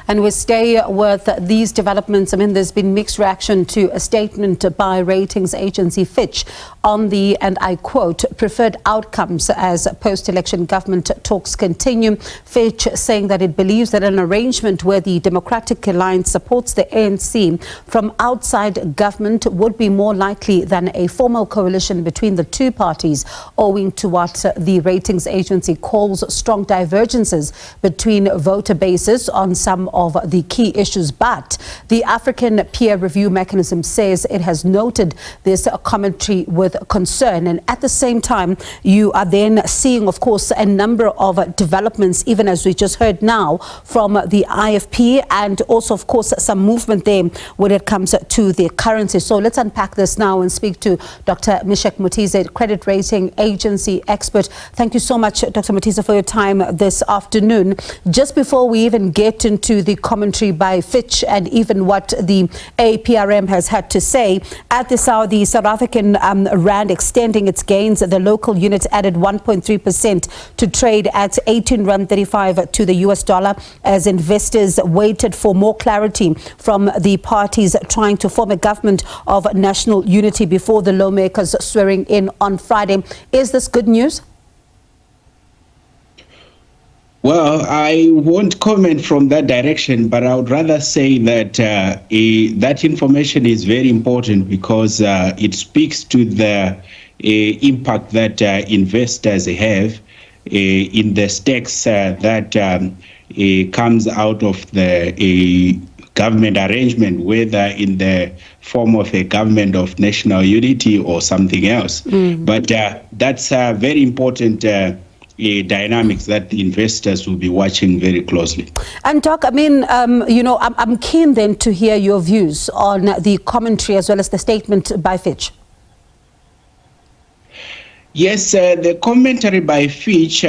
And we stay with these developments. I mean, there's been mixed reaction to a statement by Ratings Agency Fitch on the, and I quote, preferred outcomes as post-election government talks continue. Fitch saying that it believes that an arrangement where the Democratic Alliance supports the ANC from outside government would be more likely than a formal coalition between the two parties, owing to what the Ratings Agency calls strong divergences between voter bases on some of the key issues. But the African peer review mechanism says it has noted this commentary with concern. And at the same time, you are then seeing, of course, a number of developments, even as we just heard now from the IFP, and also, of course, some movement there when it comes to the currency. So let's unpack this now and speak to Dr. Misheck Mutize, credit rating agency expert. Thank you so much, Dr. Mutize, for your time this afternoon. Just before we even get into the commentary by Fitch and even what the APRM has had to say, at this hour, the South African rand extending its gains. The local unit added 1.3% to trade at 18.35 to the US dollar as investors waited for more clarity from the parties trying to form a government of national unity before the lawmakers swearing in on Friday. Is this good news? Well, I won't comment from that direction, but I would rather say that that information is very important because it speaks to the impact that investors have in the stakes that comes out of the government arrangement, whether in the form of a government of national unity or something else. But that's very important dynamics that the investors will be watching very closely. And Doc, I mean, you know, I'm keen then to hear your views on the commentary as well as the statement by Fitch. Yes, the commentary by Fitch,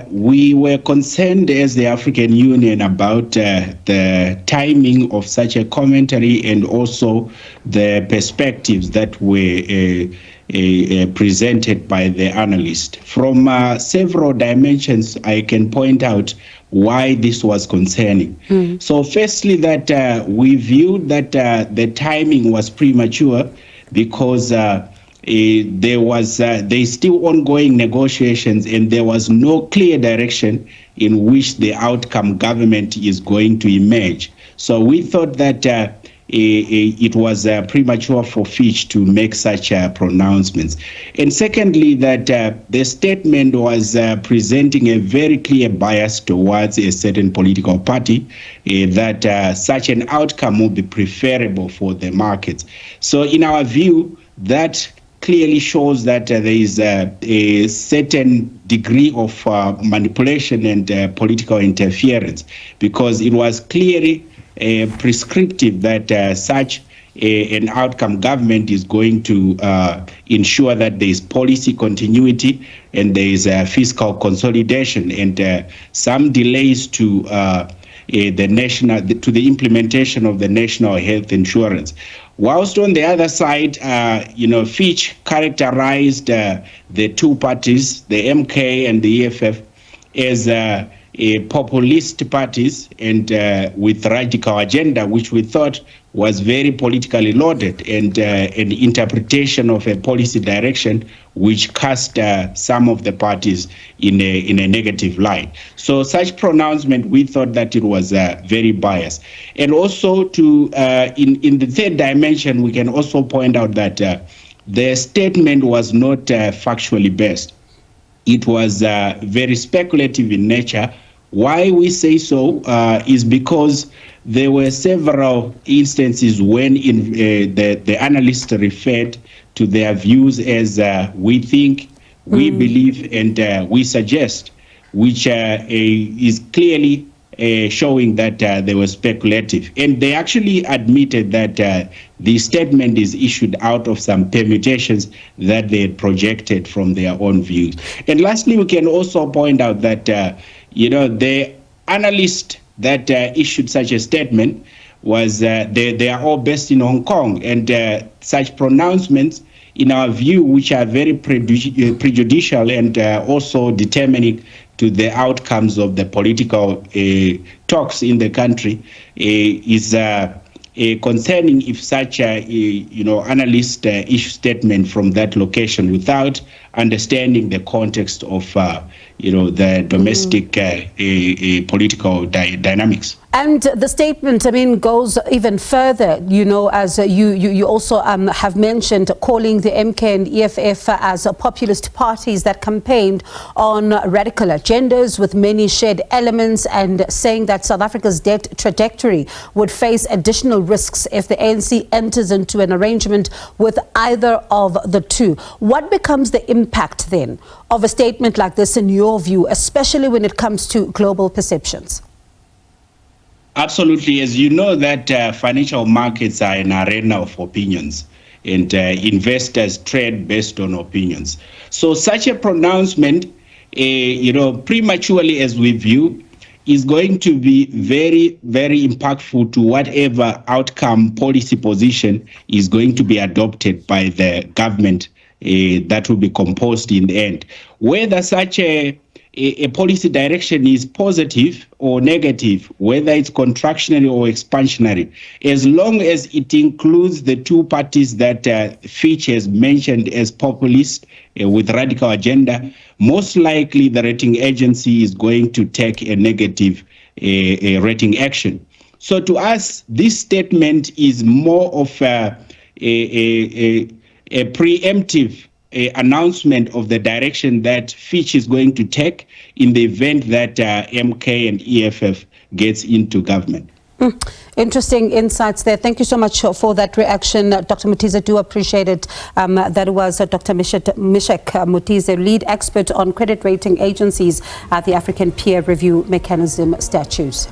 we were concerned as the African Union about the timing of such a commentary and also the perspectives that were presented by the analyst. From several dimensions, I can point out why this was concerning. So firstly, that we viewed that the timing was premature because there's still ongoing negotiations and there was no clear direction in which the outcome government is going to emerge. So we thought that it was premature for Fitch to make such pronouncements. And secondly, that the statement was presenting a very clear bias towards a certain political party, that such an outcome would be preferable for the markets. So in our view, that clearly shows that there is a certain degree of manipulation and political interference, because it was clearly prescriptive that such an outcome government is going to ensure that there is policy continuity and there is fiscal consolidation and some delays to the implementation of the national health insurance. Whilst on the other side, Fitch characterized the two parties, the MK and the EFF, as populist parties and with radical agenda, which we thought was very politically loaded, and an interpretation of a policy direction which cast some of the parties in a negative light. So such pronouncement, we thought that it was very biased. And also to in the third dimension, we can also point out that the statement was not factually based. It was very speculative in nature. Why we say so is because there were several instances when the analysts referred to their views as we think, we believe, and we suggest, which is clearly showing that they were speculative. And they actually admitted that the statement is issued out of some permutations that they had projected from their own views. And lastly, we can also point out that the analyst that issued such a statement was they are all based in Hong Kong, and such pronouncements, in our view, which are very prejudicial and also determining to the outcomes of the political talks in the country is concerning if such a analyst issue statement from that location without understanding the context of the domestic political dynamics. And the statement, goes even further, as you also have mentioned, calling the MK and EFF as populist parties that campaigned on radical agendas with many shared elements, and saying that South Africa's debt trajectory would face additional risks if the ANC enters into an arrangement with either of the two. What becomes the impact then of a statement like this in your view, especially when it comes to global perceptions? Absolutely. As you know, that financial markets are an arena of opinions, and investors trade based on opinions. So such a pronouncement, prematurely as we view, is going to be very, very impactful to whatever outcome policy position is going to be adopted by the government that will be composed in the end. Whether such a policy direction is positive or negative, whether it's contractionary or expansionary, as long as it includes the two parties that Fitch has mentioned as populist with radical agenda, most likely the rating agency is going to take a negative rating action. So to us, this statement is more of a preemptive announcement of the direction that Fitch is going to take in the event that MK and EFF gets into government. Interesting insights there. Thank you so much for that reaction, Dr. Mutize. Do appreciate it. That was Dr. Misheck Mutize, lead expert on credit rating agencies at the African Peer Review Mechanism Statutes.